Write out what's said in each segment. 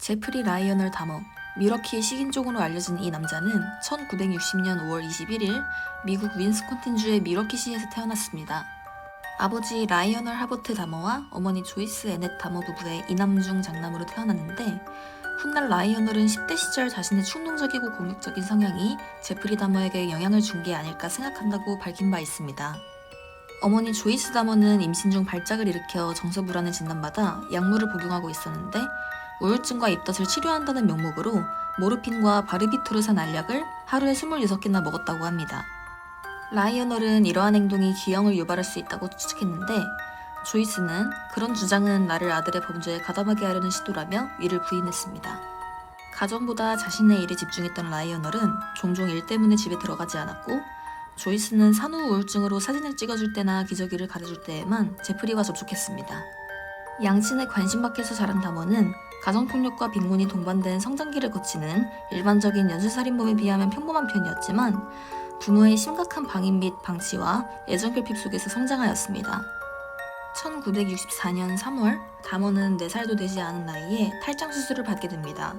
제프리 라이어널 다머, 미러키의 식인종으로 알려진 이 남자는 1960년 5월 21일 미국 윈스콘틴주의 미러키시에서 태어났습니다. 아버지 라이어널 하버트 다머와 어머니 조이스 애넷 다머 부부의 이남 중 장남으로 태어났는데, 훗날 라이어널은 10대 시절 자신의 충동적이고 공격적인 성향이 제프리 다머에게 영향을 준 게 아닐까 생각한다고 밝힌 바 있습니다. 어머니 조이스 다머는 임신 중 발작을 일으켜 정서불안을 진단받아 약물을 복용하고 있었는데, 우울증과 입덧을 치료한다는 명목으로 모르핀과 바르비토르산 알약을 하루에 26개나 먹었다고 합니다. 라이어널은 이러한 행동이 기형을 유발할 수 있다고 추측했는데, 조이스는 그런 주장은 나를 아들의 범죄에 가담하게 하려는 시도라며 이를 부인했습니다. 가정보다 자신의 일에 집중했던 라이어널은 종종 일 때문에 집에 들어가지 않았고, 조이스는 산후 우울증으로 사진을 찍어줄 때나 기저귀를 갈아줄 때에만 제프리와 접촉했습니다. 양친의 관심 밖에서 자란 다머는 가정폭력과 빈곤이 동반된 성장기를 거치는 일반적인 연쇄살인범에 비하면 평범한 편이었지만, 부모의 심각한 방임 및 방치와 애정결핍 속에서 성장하였습니다. 1964년 3월, 다머는 4살도 되지 않은 나이에 탈장 수술을 받게 됩니다.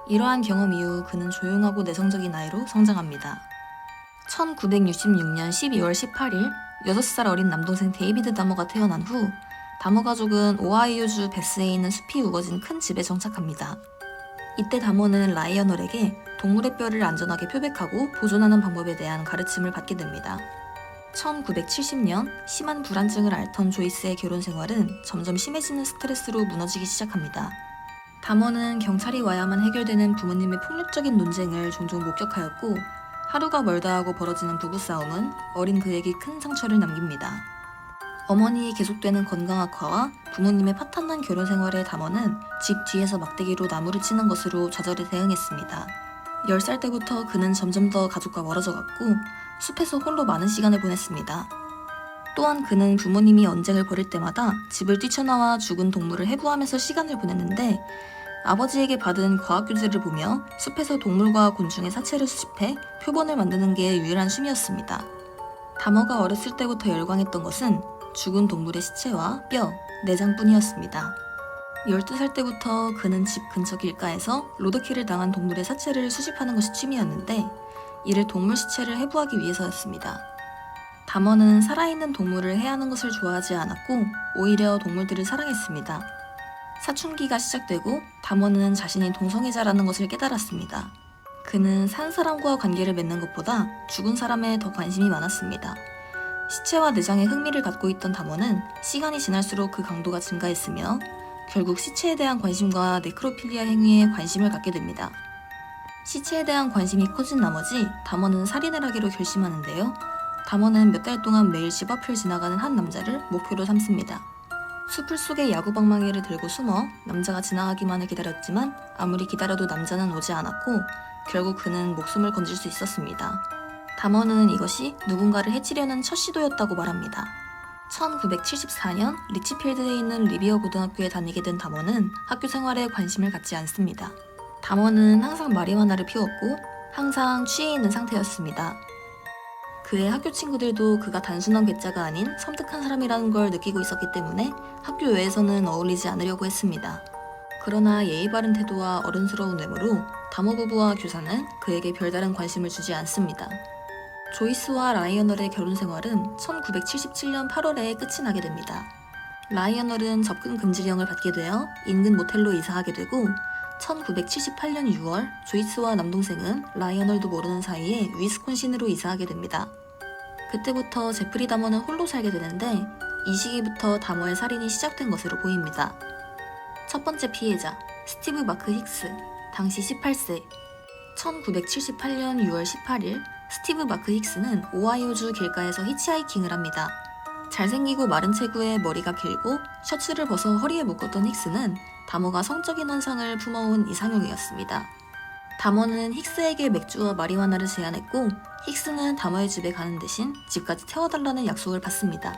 이러한 경험 이후 그는 조용하고 내성적인 아이로 성장합니다. 1966년 12월 18일, 6살 어린 남동생 데이비드 다머가 태어난 후 다머 가족은 오하이오주 베스에 있는 숲이 우거진 큰 집에 정착합니다. 이때 다머는 라이어널에게 동물의 뼈를 안전하게 표백하고 보존하는 방법에 대한 가르침을 받게 됩니다. 1970년 심한 불안증을 앓던 조이스의 결혼 생활은 점점 심해지는 스트레스로 무너지기 시작합니다. 다머는 경찰이 와야만 해결되는 부모님의 폭력적인 논쟁을 종종 목격하였고, 하루가 멀다 하고 벌어지는 부부싸움은 어린 그에게 큰 상처를 남깁니다. 어머니의 계속되는 건강 악화와 부모님의 파탄난 결혼 생활에 다머는 집 뒤에서 막대기로 나무를 치는 것으로 좌절에 대응했습니다. 10살 때부터 그는 점점 더 가족과 멀어져 갔고, 숲에서 홀로 많은 시간을 보냈습니다. 또한 그는 부모님이 언쟁을 벌일 때마다 집을 뛰쳐나와 죽은 동물을 해부하면서 시간을 보냈는데, 아버지에게 받은 과학교재를 보며 숲에서 동물과 곤충의 사체를 수집해 표본을 만드는 게 유일한 취미였습니다. 다머가 어렸을 때부터 열광했던 것은 죽은 동물의 시체와 뼈, 내장뿐이었습니다. 12살 때부터 그는 집 근처 길가에서 로드킬을 당한 동물의 사체를 수집하는 것이 취미였는데, 이를 동물 시체를 해부하기 위해서였습니다. 다머는 살아있는 동물을 해하는 것을 좋아하지 않았고, 오히려 동물들을 사랑했습니다. 사춘기가 시작되고 다머는 자신이 동성애자라는 것을 깨달았습니다. 그는 산 사람과 관계를 맺는 것보다 죽은 사람에 더 관심이 많았습니다. 시체와 내장에 흥미를 갖고 있던 다머는 시간이 지날수록 그 강도가 증가했으며, 결국 시체에 대한 관심과 네크로필리아 행위에 관심을 갖게 됩니다. 시체에 대한 관심이 커진 나머지 다머는 살인을 하기로 결심하는데요. 다머는 몇 달 동안 매일 집 앞을 지나가는 한 남자를 목표로 삼습니다. 숲을 속에 야구방망이를 들고 숨어 남자가 지나가기만을 기다렸지만, 아무리 기다려도 남자는 오지 않았고 결국 그는 목숨을 건질 수 있었습니다. 다머는 이것이 누군가를 해치려는 첫 시도였다고 말합니다. 1974년 리치필드에 있는 리비어 고등학교에 다니게 된 다머는 학교 생활에 관심을 갖지 않습니다. 다머는 항상 마리화나를 피웠고 항상 취해 있는 상태였습니다. 그의 학교 친구들도 그가 단순한 괴짜가 아닌 섬뜩한 사람이라는 걸 느끼고 있었기 때문에 학교 외에서는 어울리지 않으려고 했습니다. 그러나 예의 바른 태도와 어른스러운 외모로 다머 부부와 교사는 그에게 별다른 관심을 주지 않습니다. 조이스와 라이어널의 결혼 생활은 1977년 8월에 끝이 나게 됩니다. 라이어널은 접근 금지령을 받게 되어 인근 모텔로 이사하게 되고, 1978년 6월 조이스와 남동생은 라이어널도 모르는 사이에 위스콘신으로 이사하게 됩니다. 그때부터 제프리 다머는 홀로 살게 되는데, 이 시기부터 다머의 살인이 시작된 것으로 보입니다. 첫 번째 피해자, 스티브 마크 힉스, 당시 18세. 1978년 6월 18일, 스티브 마크 힉스는 오하이오주 길가에서 히치하이킹을 합니다. 잘생기고 마른 체구에 머리가 길고 셔츠를 벗어 허리에 묶었던 힉스는 다머가 성적인 환상을 품어온 이상형이었습니다. 다머는 힉스에게 맥주와 마리화나를 제안했고, 힉스는 다머의 집에 가는 대신 집까지 태워달라는 약속을 받습니다.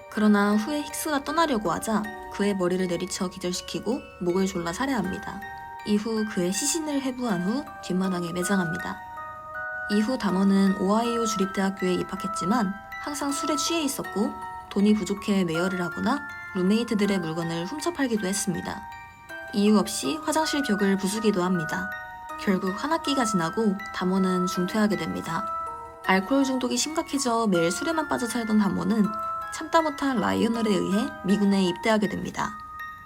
그러나 후에 힉스가 떠나려고 하자 그의 머리를 내리쳐 기절시키고 목을 졸라 살해합니다. 이후 그의 시신을 해부한 후 뒷마당에 매장합니다. 이후 다머는 오하이오 주립대학교에 입학했지만 항상 술에 취해 있었고, 돈이 부족해 매여를 하거나 룸메이트들의 물건을 훔쳐 팔기도 했습니다. 이유 없이 화장실 벽을 부수기도 합니다. 결국 한 학기가 지나고 다모는 중퇴하게 됩니다. 알코올 중독이 심각해져 매일 술에만 빠져 살던 다모는 참다 못한 라이오널에 의해 미군에 입대하게 됩니다.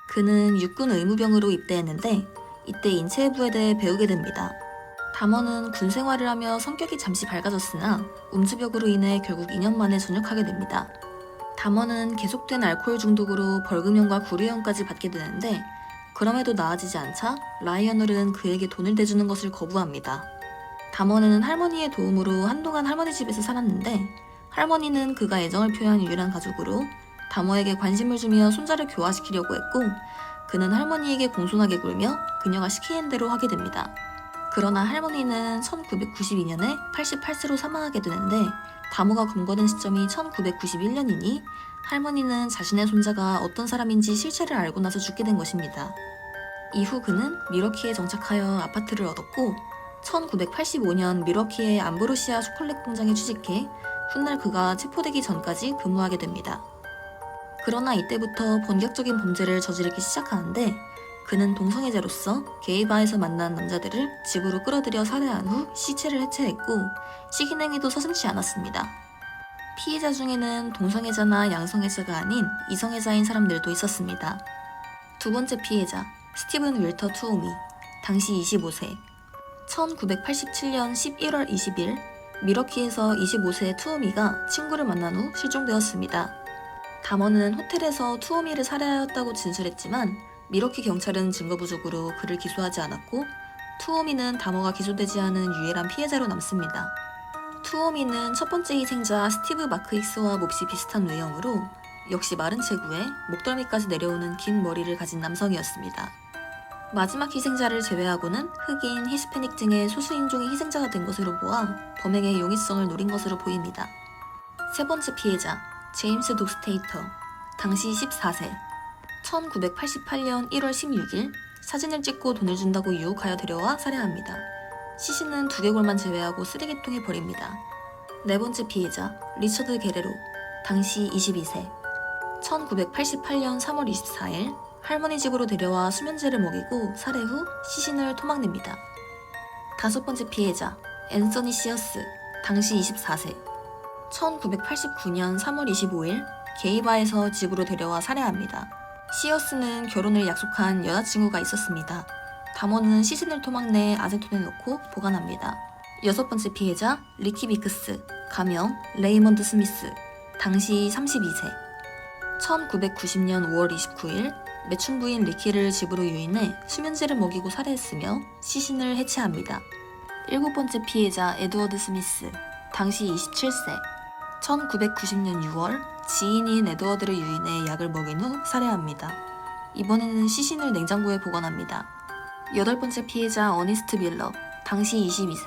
그는 육군 의무병으로 입대했는데 이때 인체해부에 대해 배우게 됩니다. 다모는 군 생활을 하며 성격이 잠시 밝아졌으나 음주벽으로 인해 결국 2년 만에 전역하게 됩니다. 다모는 계속된 알코올 중독으로 벌금형과 구류형까지 받게 되는데 그럼에도 나아지지 않자 라이오널은 그에게 돈을 대주는 것을 거부합니다. 다모는 할머니의 도움으로 한동안 할머니 집에서 살았는데 할머니는 그가 애정을 표현한 유일한 가족으로 다모에게 관심을 주며 손자를 교화시키려고 했고 그는 할머니에게 공손하게 굴며 그녀가 시키는 대로 하게 됩니다. 그러나 할머니는 1992년에 88세로 사망하게 되는데 다모가 검거된 시점이 1991년이니 할머니는 자신의 손자가 어떤 사람인지 실체를 알고 나서 죽게 된 것입니다. 이후 그는 미러키에 정착하여 아파트를 얻었고 1985년 미러키의 암브로시아 초콜릿 공장에 취직해 훗날 그가 체포되기 전까지 근무하게 됩니다. 그러나 이때부터 본격적인 범죄를 저지르기 시작하는데 그는 동성애자로서 게이바에서 만난 남자들을 집으로 끌어들여 살해한 후 시체를 해체했고 식인행위도 서슴지 않았습니다. 피해자 중에는 동성애자나 양성애자가 아닌 이성애자인 사람들도 있었습니다. 두 번째 피해자 스티븐 윌터 투오미, 당시 25세. 1987년 11월 20일 미러키에서 25세 투오미가 친구를 만난 후 실종되었습니다. 다머는 호텔에서 투오미를 살해하였다고 진술했지만 미러키 경찰은 증거 부족으로 그를 기소하지 않았고 투오미는 다머가 기소되지 않은 유일한 피해자로 남습니다. 투오미는 첫 번째 희생자 스티브 마크익스와 몹시 비슷한 외형으로 역시 마른 체구에 목덜미까지 내려오는 긴 머리를 가진 남성이었습니다. 마지막 희생자를 제외하고는 흑인, 히스패닉 등의 소수인종이 희생자가 된 것으로 보아 범행의 용이성을 노린 것으로 보입니다. 세 번째 피해자 제임스 독스테이터, 당시 14세. 1988년 1월 16일 사진을 찍고 돈을 준다고 유혹하여 데려와 살해합니다. 시신은 두개골만 제외하고 쓰레기통에 버립니다. 네 번째 피해자 리처드 게레로, 당시 22세. 1988년 3월 24일 할머니 집으로 데려와 수면제를 먹이고 살해 후 시신을 토막냅니다. 다섯 번째 피해자 앤서니 시어스, 당시 24세. 1989년 3월 25일 게이바에서 집으로 데려와 살해합니다. 시어스는 결혼을 약속한 여자친구가 있었습니다. 다모는 시신을 토막내 아세톤에 넣고 보관합니다. 여섯 번째 피해자 리키 비크스, 가명 레이먼드 스미스, 당시 32세. 1990년 5월 29일 매춘 부인 리키를 집으로 유인해 수면제를 먹이고 살해했으며 시신을 해체합니다. 일곱 번째 피해자 에드워드 스미스, 당시 27세. 1990년 6월 지인인 에드워드를 유인해 약을 먹인 후 살해합니다. 이번에는 시신을 냉장고에 보관합니다. 여덟 번째 피해자 어니스트 밀러, 당시 22세.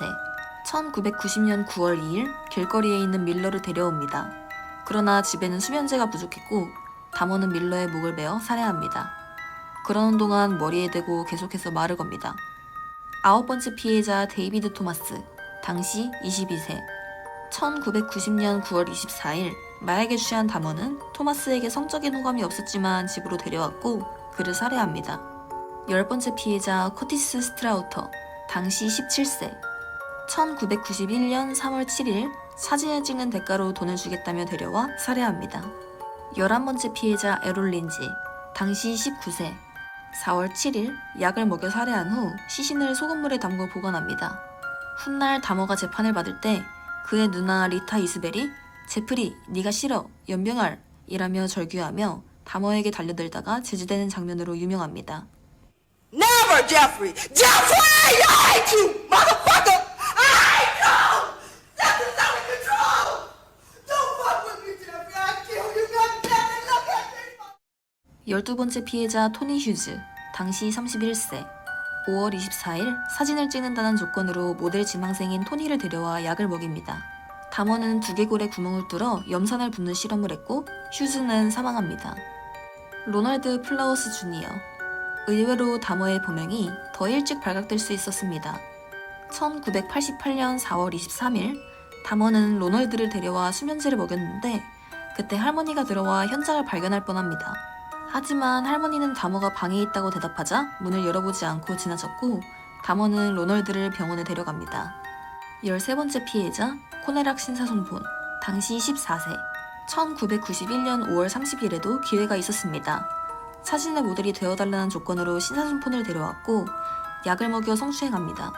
1990년 9월 2일 길거리에 있는 밀러를 데려옵니다. 그러나 집에는 수면제가 부족했고 다모는 밀러의 목을 베어 살해합니다. 그러는 동안 머리에 대고 계속해서 말을 겁니다. 아홉 번째 피해자 데이비드 토마스, 당시 22세. 1990년 9월 24일 마약에 취한 다머는 토마스에게 성적인 호감이 없었지만 집으로 데려왔고 그를 살해합니다. 열 번째 피해자 커티스 스트라우터, 당시 17세. 1991년 3월 7일 사진을 찍는 대가로 돈을 주겠다며 데려와 살해합니다. 11번째 피해자 에롤 린지, 당시 19세. 4월 7일 약을 먹여 살해한 후 시신을 소금물에 담궈 보관합니다. 훗날 다머가 재판을 받을 때 그의 누나 리타 이스벨이 제프리, 네가 싫어, 연병알 이라며 절규하며 다머에게 달려들다가 제지되는 장면으로 유명합니다. Never, Jeffrey! Jeffrey! I hate you, motherfucker! I hate you! Jeffrey's out of control! Don't fuck with me, Jeffrey! I'll kill you, goddammit! Look at me! 12번째 피해자 토니 휴즈, 당시 31세. 5월 24일 사진을 찍는다는 조건으로 모델 지망생인 토니를 데려와 약을 먹입니다. 다머는 두개골에 구멍을 뚫어 염산을 붓는 실험을 했고 휴즈는 사망합니다. 로널드 플라워스 주니어. 의외로 다머의 범행이 더 일찍 발각될 수 있었습니다. 1988년 4월 23일 다머는 로널드를 데려와 수면제를 먹였는데 그때 할머니가 들어와 현장을 발견할 뻔합니다. 하지만 할머니는 다모가 방에 있다고 대답하자 문을 열어보지 않고 지나쳤고 다모는 로널드를 병원에 데려갑니다. 13번째 피해자 코네락 신사손폰 당시 14세 1991년 5월 30일에도 기회가 있었습니다. 사진의 모델이 되어달라는 조건으로 신사손폰을 데려왔고 약을 먹여 성추행합니다.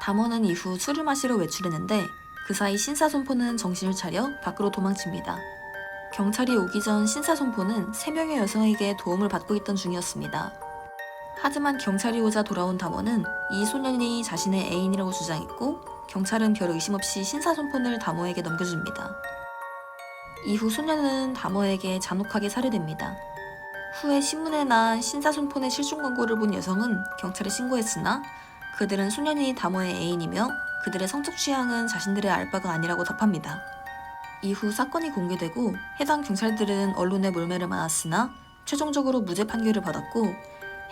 다모는 이후 술을 마시러 외출했는데 그 사이 신사손폰은 정신을 차려 밖으로 도망칩니다. 경찰이 오기 전 신사손폰은 3명의 여성에게 도움을 받고 있던 중이었습니다. 하지만 경찰이 오자 돌아온 다모는 이 소년이 자신의 애인이라고 주장했고 경찰은 별 의심 없이 신사손폰을 다모에게 넘겨줍니다. 이후 소년은 다모에게 잔혹하게 살해됩니다. 후에 신문에 난 신사손폰의 실종 광고를 본 여성은 경찰에 신고했으나 그들은 소년이 다모의 애인이며 그들의 성적 취향은 자신들의 알 바가 아니라고 답합니다. 이후 사건이 공개되고 해당 경찰들은 언론의 몰매를 맞았으나 최종적으로 무죄 판결을 받았고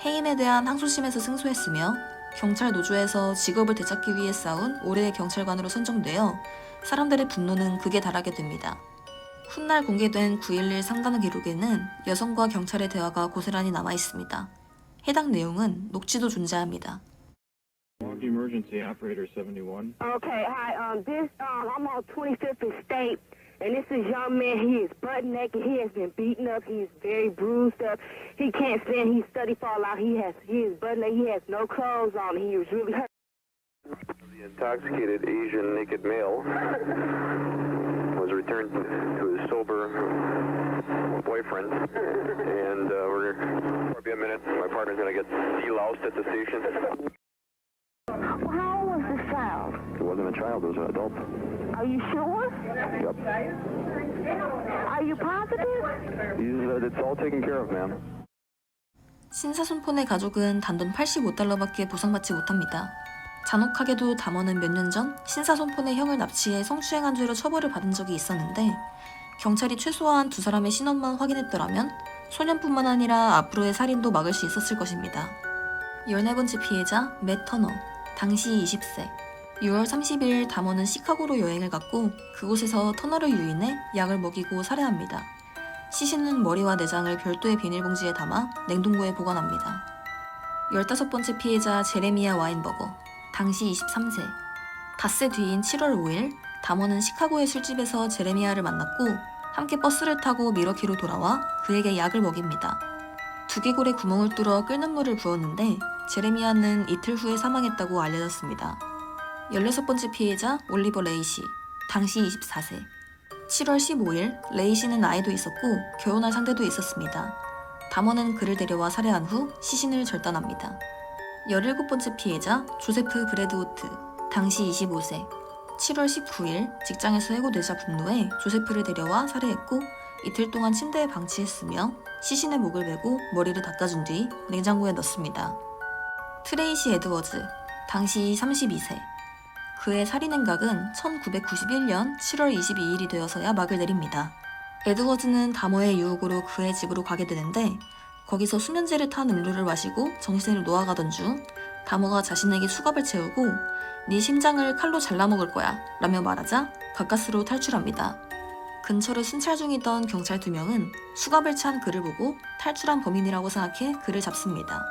해임에 대한 항소심에서 승소했으며 경찰 노조에서 직업을 되찾기 위해 싸운 올해의 경찰관으로 선정되어 사람들의 분노는 극에 달하게 됩니다. 훗날 공개된 9.11 상담 기록에는 여성과 경찰의 대화가 고스란히 남아 있습니다. 해당 내용은 녹취도 존재합니다. Walk emergency operator 71. Okay, hi. I'm on 25th and State, and this is young man. He is butt naked. He has been beaten up. He is very bruised up. He can't stand. He's study fall out. He is butt naked. He has no clothes on. He is really hurt. The intoxicated Asian naked male was returned to his sober boyfriend, and we're gonna be a minute. My partner's gonna get deloused at the station. Well, how old was this child? It wasn't a child; it was an adult. Are you sure? Yep. Are you positive? It's all taken care of, ma'am. 신사손폰의 가족은 단돈 85달러밖에 보상받지 못합니다. 잔혹하게도 다모는 몇 년 전 신사손폰의 형을 납치해 성추행한 죄로 처벌을 받은 적이 있었는데 경찰이 최소한 2사람의 신원만 확인했더라면 소년뿐만 아니라 앞으로의 살인도 막을 수 있었을 것입니다. 14번째 피해자 맷 터너 당시 20세 6월 30일 다모는 시카고로 여행을 갔고 그곳에서 터너를 유인해 약을 먹이고 살해합니다. 시신은 머리와 내장을 별도의 비닐봉지에 담아 냉동고에 보관합니다. 15번째 피해자 제레미야 와인버거 당시 23세 닷새 뒤인 7월 5일 다모는 시카고의 술집에서 제레미야를 만났고 함께 버스를 타고 미러키로 돌아와 그에게 약을 먹입니다. 두개골에 구멍을 뚫어 끓는 물을 부었는데 제레미야는 이틀 후에 사망했다고 알려졌습니다. 16번째 피해자 올리버 레이시 당시 24세 7월 15일 레이시는 아이도 있었고 결혼할 상대도 있었습니다. 다모는 그를 데려와 살해한 후 시신을 절단합니다. 17번째 피해자 조세프 브래드우트 당시 25세 7월 19일 직장에서 해고되자 분노해 조세프를 데려와 살해했고 이틀 동안 침대에 방치했으며 시신의 목을 베고 머리를 닦아준 뒤 냉장고에 넣습니다. 트레이시 에드워즈 당시 32세 그의 살인 행각은 1991년 7월 22일이 되어서야 막을 내립니다. 에드워즈는 다모의 유혹으로 그의 집으로 가게 되는데 거기서 수면제를 탄 음료를 마시고 정신을 놓아가던 중 다모가 자신에게 수갑을 채우고 네 심장을 칼로 잘라먹을 거야 라며 말하자 가까스로 탈출합니다. 근처를 순찰 중이던 경찰 2명은 수갑을 찬 그를 보고 탈출한 범인이라고 생각해 그를 잡습니다.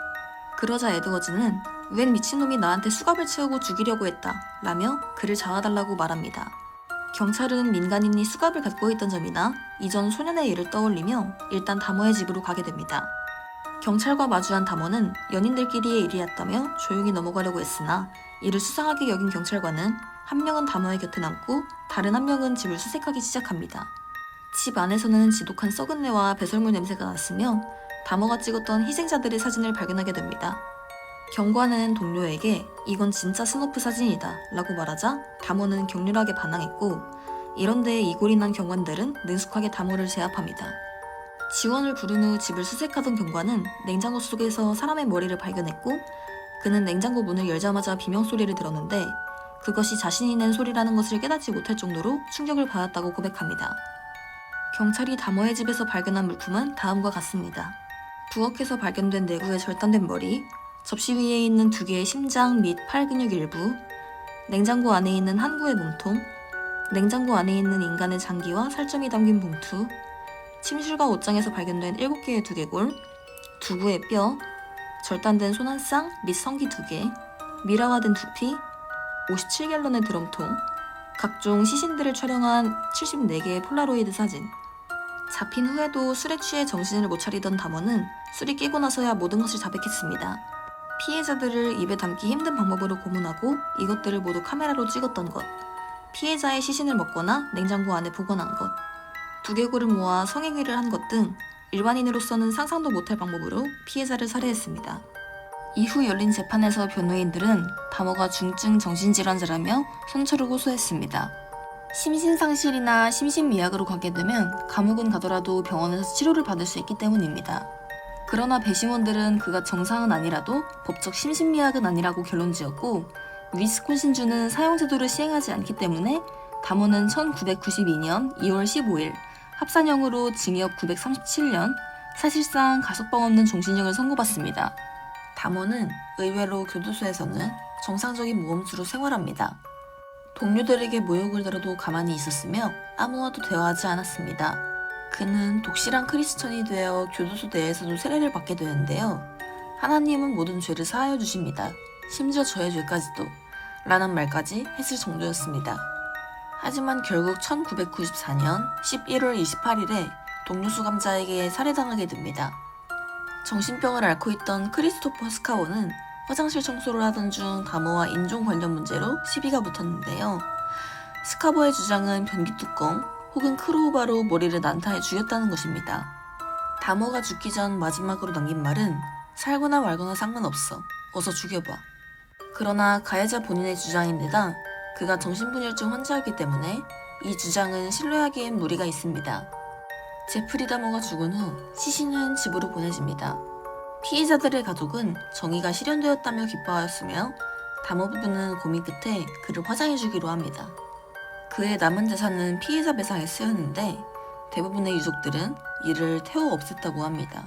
그러자 에드워즈는 웬 미친놈이 나한테 수갑을 채우고 죽이려고 했다 라며 그를 잡아달라고 말합니다. 경찰은 민간인이 수갑을 갖고 있던 점이나 이전 소년의 일을 떠올리며 일단 다모의 집으로 가게 됩니다. 경찰과 마주한 다모는 연인들끼리의 일이었다며 조용히 넘어가려고 했으나 이를 수상하게 여긴 경찰관은 한 명은 다모의 곁에 남고 다른 한 명은 집을 수색하기 시작합니다. 집 안에서는 지독한 썩은 내와 배설물 냄새가 났으며 다모가 찍었던 희생자들의 사진을 발견하게 됩니다. 경관은 동료에게 이건 진짜 스노프 사진이다 라고 말하자 다모는 격렬하게 반항했고 이런데 이골이 난 경관들은 능숙하게 다모를 제압합니다. 지원을 부른 후 집을 수색하던 경관은 냉장고 속에서 사람의 머리를 발견했고 그는 냉장고 문을 열자마자 비명소리를 들었는데 그것이 자신이 낸 소리라는 것을 깨닫지 못할 정도로 충격을 받았다고 고백합니다. 경찰이 다모의 집에서 발견한 물품은 다음과 같습니다. 부엌에서 발견된 내부의 절단된 머리, 접시 위에 있는 2개의 심장 및 팔 근육 일부, 냉장고 안에 있는 한 구의 몸통, 냉장고 안에 있는 인간의 장기와 살점이 담긴 봉투, 침실과 옷장에서 발견된 7개의 두개골, 두구의 뼈, 절단된 손 한 쌍 및 성기 2개, 미라화된 두피, 57갤런의 드럼통, 각종 시신들을 촬영한 74개의 폴라로이드 사진. 잡힌 후에도 술에 취해 정신을 못 차리던 담원은 술이 깨고 나서야 모든 것을 자백했습니다. 피해자들을 입에 담기 힘든 방법으로 고문하고 이것들을 모두 카메라로 찍었던 것, 피해자의 시신을 먹거나 냉장고 안에 보관한 것, 두개골을 모아 성행위를 한 것 등 일반인으로서는 상상도 못할 방법으로 피해자를 살해했습니다. 이후 열린 재판에서 변호인들은 담어가 중증 정신질환자라며 선처를 호소했습니다. 심신상실이나 심신미약으로 가게 되면 감옥은 가더라도 병원에서 치료를 받을 수 있기 때문입니다. 그러나 배심원들은 그가 정상은 아니라도 법적 심신미약은 아니라고 결론지었고, 위스콘신주는 사형제도를 시행하지 않기 때문에 담원은 1992년 2월 15일 합산형으로 징역 937년, 사실상 가석방 없는 종신형을 선고받습니다. 담원은 의외로 교도소에서는 정상적인 모험수로 생활합니다. 동료들에게 모욕을 들어도 가만히 있었으며 아무와도 대화하지 않았습니다. 그는 독실한 크리스천이 되어 교도소 내에서도 세례를 받게 되는데요. 하나님은 모든 죄를 사하여 주십니다. 심지어 저의 죄까지도 라는 말까지 했을 정도였습니다. 하지만 결국 1994년 11월 28일에 동료 수감자에게 살해당하게 됩니다. 정신병을 앓고 있던 크리스토퍼 스카워는 화장실 청소를 하던 중 담어와 인종 관련 문제로 시비가 붙었는데요. 스카버의 주장은 변기뚜껑 혹은 크로우바로 머리를 난타해 죽였다는 것입니다. 담어가 죽기 전 마지막으로 남긴 말은 살거나 말거나 상관없어. 어서 죽여봐. 그러나 가해자 본인의 주장인데다 그가 정신분열증 환자였기 때문에 이 주장은 신뢰하기엔 무리가 있습니다. 제프리 다머가 죽은 후 시신은 집으로 보내집니다. 피해자들의 가족은 정의가 실현되었다며 기뻐하였으며 다머 부부는 고민 끝에 그를 화장해주기로 합니다. 그의 남은 재산은 피해자 배상에 쓰였는데 대부분의 유족들은 이를 태워 없앴다고 합니다.